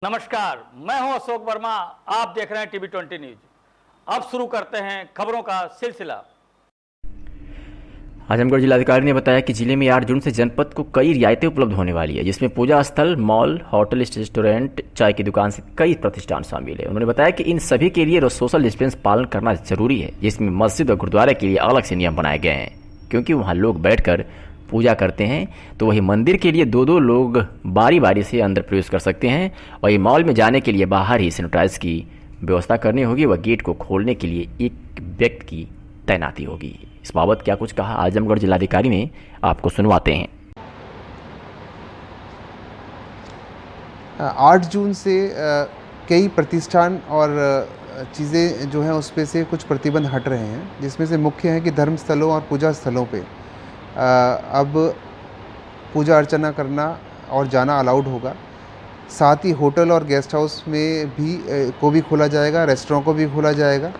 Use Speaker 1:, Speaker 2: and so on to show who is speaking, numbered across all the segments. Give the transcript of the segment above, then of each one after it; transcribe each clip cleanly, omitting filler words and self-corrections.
Speaker 1: नमस्कार, मैं हूं अशोक वर्मा। आप देख रहे हैं टीवी 20 न्यूज। अब शुरू करते हैं खबरों का सिलसिला।
Speaker 2: आजमगढ़ जिलाधिकारी ने बताया कि जिले में 8 जून से जनपद को कई रियायतें उपलब्ध होने वाली है, जिसमें पूजा स्थल, मॉल, होटल, रेस्टोरेंट, चाय की दुकान से कई प्रतिष्ठान शामिल है। उन्होंने बताया कि इन सभी के लिए सोशल डिस्टेंस पालन करना जरूरी है, जिसमें मस्जिद और गुरुद्वारे के लिए अलग से नियम बनाए गए हैं, क्योंकि वहाँ लोग बैठकर पूजा करते हैं। तो वही मंदिर के लिए दो लोग बारी बारी से अंदर प्रवेश कर सकते हैं। वही मॉल में जाने के लिए बाहर ही सैनिटाइज की व्यवस्था करनी होगी व गेट को खोलने के लिए एक व्यक्ति की तैनाती होगी। इस बाबत क्या कुछ कहा आजमगढ़ जिलाधिकारी ने, आपको सुनवाते हैं।
Speaker 3: 8 जून से कई प्रतिष्ठान और चीज़ें जो हैं उस पे से कुछ प्रतिबंध हट रहे हैं, जिसमें से मुख्य है कि धर्म स्थलों और पूजा स्थलों पे अब पूजा अर्चना करना और जाना अलाउड होगा। साथ ही होटल और गेस्ट हाउस में भी खोला जाएगा, रेस्टोरेंट को भी खोला जाएगा।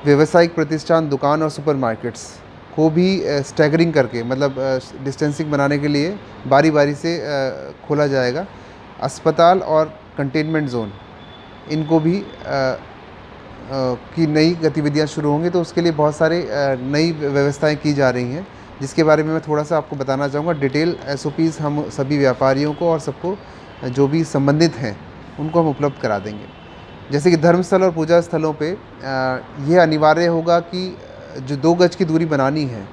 Speaker 3: व्यावसायिक प्रतिष्ठान, दुकान और सुपरमार्केट्स को भी स्टैगरिंग करके, मतलब डिस्टेंसिंग बनाने के लिए बारी बारी से खोला जाएगा। अस्पताल और कंटेनमेंट जोन, इनको भी की नई गतिविधियां शुरू होंगी, तो उसके लिए बहुत सारे नई व्यवस्थाएं की जा रही हैं, जिसके बारे में मैं थोड़ा सा आपको बताना चाहूँगा। डिटेल SOPs हम सभी व्यापारियों को और सबको जो भी संबंधित हैं उनको हम उपलब्ध करा देंगे। जैसे कि धर्मस्थल और पूजा स्थलों पे यह अनिवार्य होगा कि जो 2 गज की दूरी बनानी है,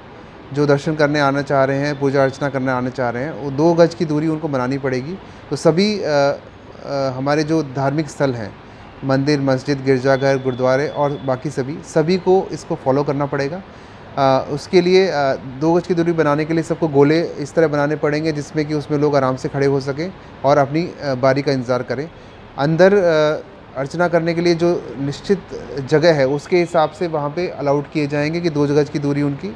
Speaker 3: जो दर्शन करने आना चाह रहे हैं, पूजा अर्चना करने आना चाह रहे हैं, वो 2 गज की दूरी उनको बनानी पड़ेगी। तो सभी हमारे जो धार्मिक स्थल हैं, मंदिर, मस्जिद, गिरजाघर, गुरुद्वारे और बाकी सभी को इसको फॉलो करना पड़ेगा। उसके लिए 2 गज की दूरी बनाने के लिए सबको गोले इस तरह बनाने पड़ेंगे जिसमें कि उसमें लोग आराम से खड़े हो सकें और अपनी बारी का इंतज़ार करें। अंदर अर्चना करने के लिए जो निश्चित जगह है उसके हिसाब से वहाँ पे अलाउड किए जाएंगे कि 2 गज की दूरी उनकी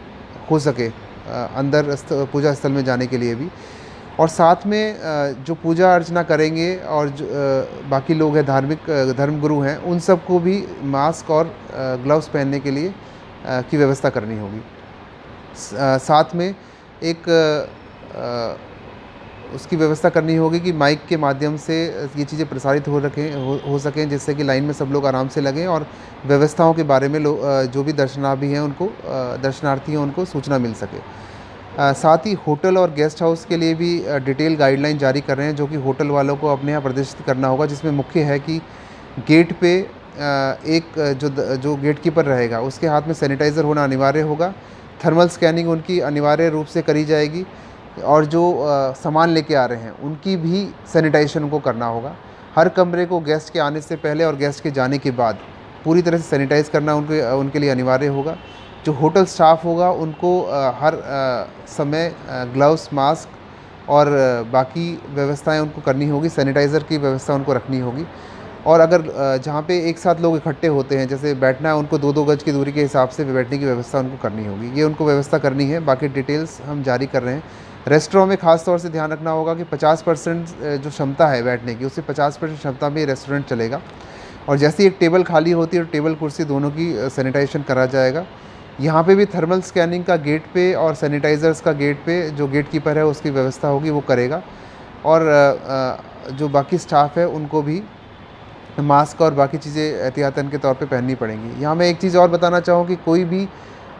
Speaker 3: हो सके अंदर पूजा स्थल में जाने के लिए भी। और साथ में जो पूजा अर्चना करेंगे और जो बाकी लोग हैं, धार्मिक धर्मगुरु हैं, उन सबको भी मास्क और ग्लव्स पहनने के लिए की व्यवस्था करनी होगी। साथ में एक उसकी व्यवस्था करनी होगी कि माइक के माध्यम से ये चीज़ें प्रसारित हो सकें, जिससे कि लाइन में सब लोग आराम से लगें और व्यवस्थाओं के बारे में जो भी दर्शनार्थी हैं उनको सूचना मिल सके। साथ ही होटल और गेस्ट हाउस के लिए भी डिटेल गाइडलाइन जारी कर रहे हैं, जो कि होटल वालों को अपने यहाँ प्रदर्शित करना होगा, जिसमें मुख्य है कि गेट पे एक जो गेट कीपर रहेगा उसके हाथ में सैनिटाइज़र होना अनिवार्य होगा। थर्मल स्कैनिंग उनकी अनिवार्य रूप से करी जाएगी और जो सामान लेके आ रहे हैं उनकी भी सैनिटाइजेशन उनको करना होगा। हर कमरे को गेस्ट के आने से पहले और गेस्ट के जाने के बाद पूरी तरह से सैनिटाइज़ करना उनके लिए अनिवार्य होगा। जो होटल स्टाफ होगा उनको हर समय ग्लव्स, मास्क और बाकी व्यवस्थाएं उनको करनी होगी। सैनिटाइज़र की व्यवस्था उनको रखनी होगी। और अगर जहाँ पे एक साथ लोग इकट्ठे होते हैं, जैसे बैठना है, उनको 2 गज की दूरी के हिसाब से बैठने की व्यवस्था उनको करनी होगी। ये उनको व्यवस्था करनी है, बाकी डिटेल्स हम जारी कर रहे हैं। रेस्टोरेंट में खास तौर से ध्यान रखना होगा कि 50% जो क्षमता है बैठने की, उससे 50% क्षमता में रेस्टोरेंट चलेगा। और जैसे ही एक टेबल खाली होती है और टेबल कुर्सी दोनों की सैनिटाइजेशन करा जाएगा। यहाँ पे भी थर्मल स्कैनिंग का गेट पे और सैनिटाइज़र्स का गेट पे जो गेट कीपर है उसकी व्यवस्था होगी, वो करेगा। और जो बाकी स्टाफ है उनको भी मास्क और बाकी चीज़ें एहतियातन के तौर पे पहननी पड़ेंगी। यहाँ मैं एक चीज़ और बताना चाहूँ कि कोई भी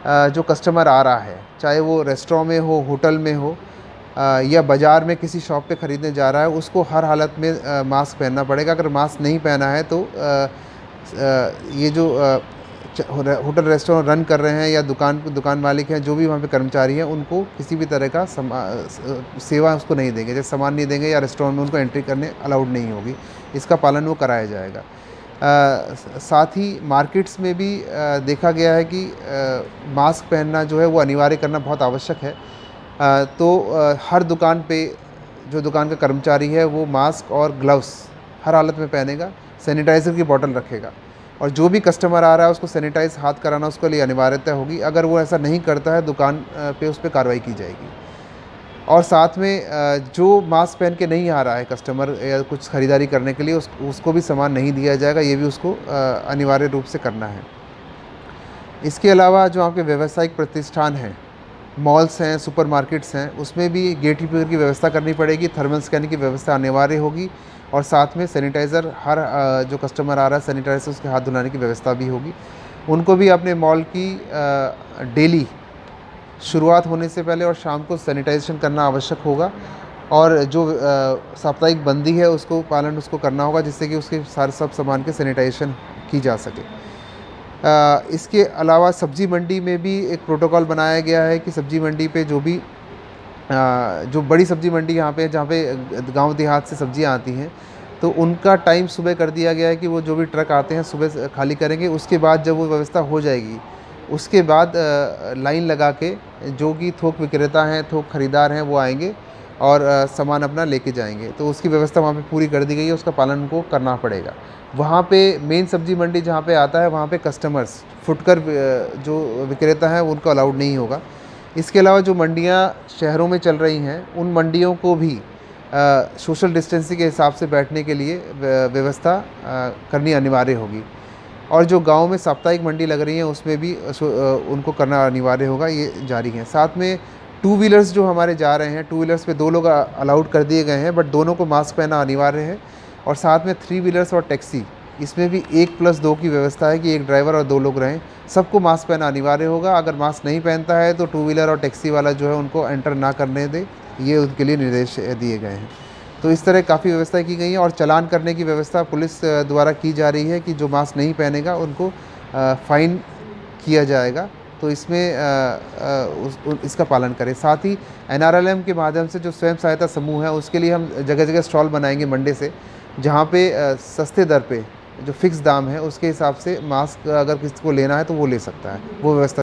Speaker 3: जो कस्टमर आ रहा है, चाहे वो रेस्टोरेंट में हो, होटल में हो या बाज़ार में किसी शॉप पे ख़रीदने जा रहा है, उसको हर हालत में मास्क पहनना पड़ेगा। अगर मास्क नहीं पहना है तो ये जो होटल रेस्टोरेंट रन कर रहे हैं या दुकान मालिक हैं, जो भी वहाँ पे कर्मचारी हैं, उनको किसी भी तरह का सेवा उसको नहीं देंगे, जैसे सामान नहीं देंगे या रेस्टोरेंट में उनको एंट्री करने अलाउड नहीं होगी। इसका पालन वो कराया जाएगा। साथ ही मार्केट्स में भी देखा गया है कि मास्क पहनना जो है वो अनिवार्य करना बहुत आवश्यक है। तो हर दुकान पे जो दुकान का कर्मचारी है वो मास्क और ग्लव्स हर हालत में पहनेगा, सैनिटाइज़र की बोतल रखेगा और जो भी कस्टमर आ रहा है उसको सैनिटाइज हाथ कराना उसके लिए अनिवार्यता होगी। अगर वो ऐसा नहीं करता है, दुकान पे उस पर कार्रवाई की जाएगी। और साथ में जो मास्क पहन के नहीं आ रहा है कस्टमर या कुछ ख़रीदारी करने के लिए, उसको भी सामान नहीं दिया जाएगा। ये भी उसको अनिवार्य रूप से करना है। इसके अलावा जो आपके व्यावसायिक प्रतिष्ठान हैं, मॉल्स हैं, सुपरमार्केट्स हैं, उसमें भी गेट कीपर की व्यवस्था करनी पड़ेगी। थर्मल स्कैनिंग की व्यवस्था अनिवार्य होगी और साथ में सैनिटाइज़र हर जो कस्टमर आ रहा है सैनिटाइजर से उसके हाथ धुलाने की व्यवस्था भी होगी। उनको भी अपने मॉल की डेली शुरुआत होने से पहले और शाम को सैनिटाइजेशन करना आवश्यक होगा और जो साप्ताहिक बंदी है उसको पालन उसको करना होगा, जिससे कि उसके सारे सब सामान के सैनिटाइजेशन की जा सके। इसके अलावा सब्ज़ी मंडी में भी एक प्रोटोकॉल बनाया गया है कि सब्ज़ी मंडी पे जो बड़ी सब्ज़ी मंडी यहाँ पे जहाँ पे गांव देहात से सब्ज़ियाँ आती हैं, तो उनका टाइम सुबह कर दिया गया है कि वो जो भी ट्रक आते हैं सुबह खाली करेंगे। उसके बाद जब वो व्यवस्था हो जाएगी उसके बाद लाइन लगा के जो कि थोक विक्रेता हैं, थोक खरीदार हैं, वो आएंगे और सामान अपना लेके जाएंगे। तो उसकी व्यवस्था वहाँ पे पूरी कर दी गई है, उसका पालन उनको करना पड़ेगा। वहाँ पे मेन सब्ज़ी मंडी जहाँ पे आता है वहाँ पे कस्टमर्स फुटकर जो विक्रेता हैं उनको अलाउड नहीं होगा। इसके अलावा जो मंडियाँ शहरों में चल रही हैं उन मंडियों को भी सोशल डिस्टेंसिंग के हिसाब से बैठने के लिए व्यवस्था करनी अनिवार्य होगी। और जो गांव में साप्ताहिक मंडी लग रही है उसमें भी उनको करना अनिवार्य होगा, ये जारी है। साथ में टू व्हीलर्स जो हमारे जा रहे हैं, टू व्हीलर्स पे 2 लोग अलाउड कर दिए गए हैं, बट दोनों को मास्क पहनना अनिवार्य है। और साथ में 3 व्हीलर्स और टैक्सी, इसमें भी 1+2 की व्यवस्था है कि एक ड्राइवर और 2 लोग रहें। सबको मास्क पहनना अनिवार्य होगा। अगर मास्क नहीं पहनता है तो टू व्हीलर और टैक्सी वाला जो है उनको एंटर ना करने दे, ये उनके लिए निर्देश दिए गए हैं। तो इस तरह काफ़ी व्यवस्था की गई है और चालान करने की व्यवस्था पुलिस द्वारा की जा रही है कि जो मास्क नहीं पहनेगा उनको फ़ाइन किया जाएगा। तो इसमें इसका पालन करें। साथ ही NRLM के माध्यम से जो स्वयं सहायता समूह है उसके लिए हम जगह जगह स्टॉल बनाएंगे मंडे से, जहाँ पे सस्ते दर पे जो फिक्स दाम है उसके हिसाब से मास्क अगर किसी को लेना है तो वो ले सकता है, वो व्यवस्था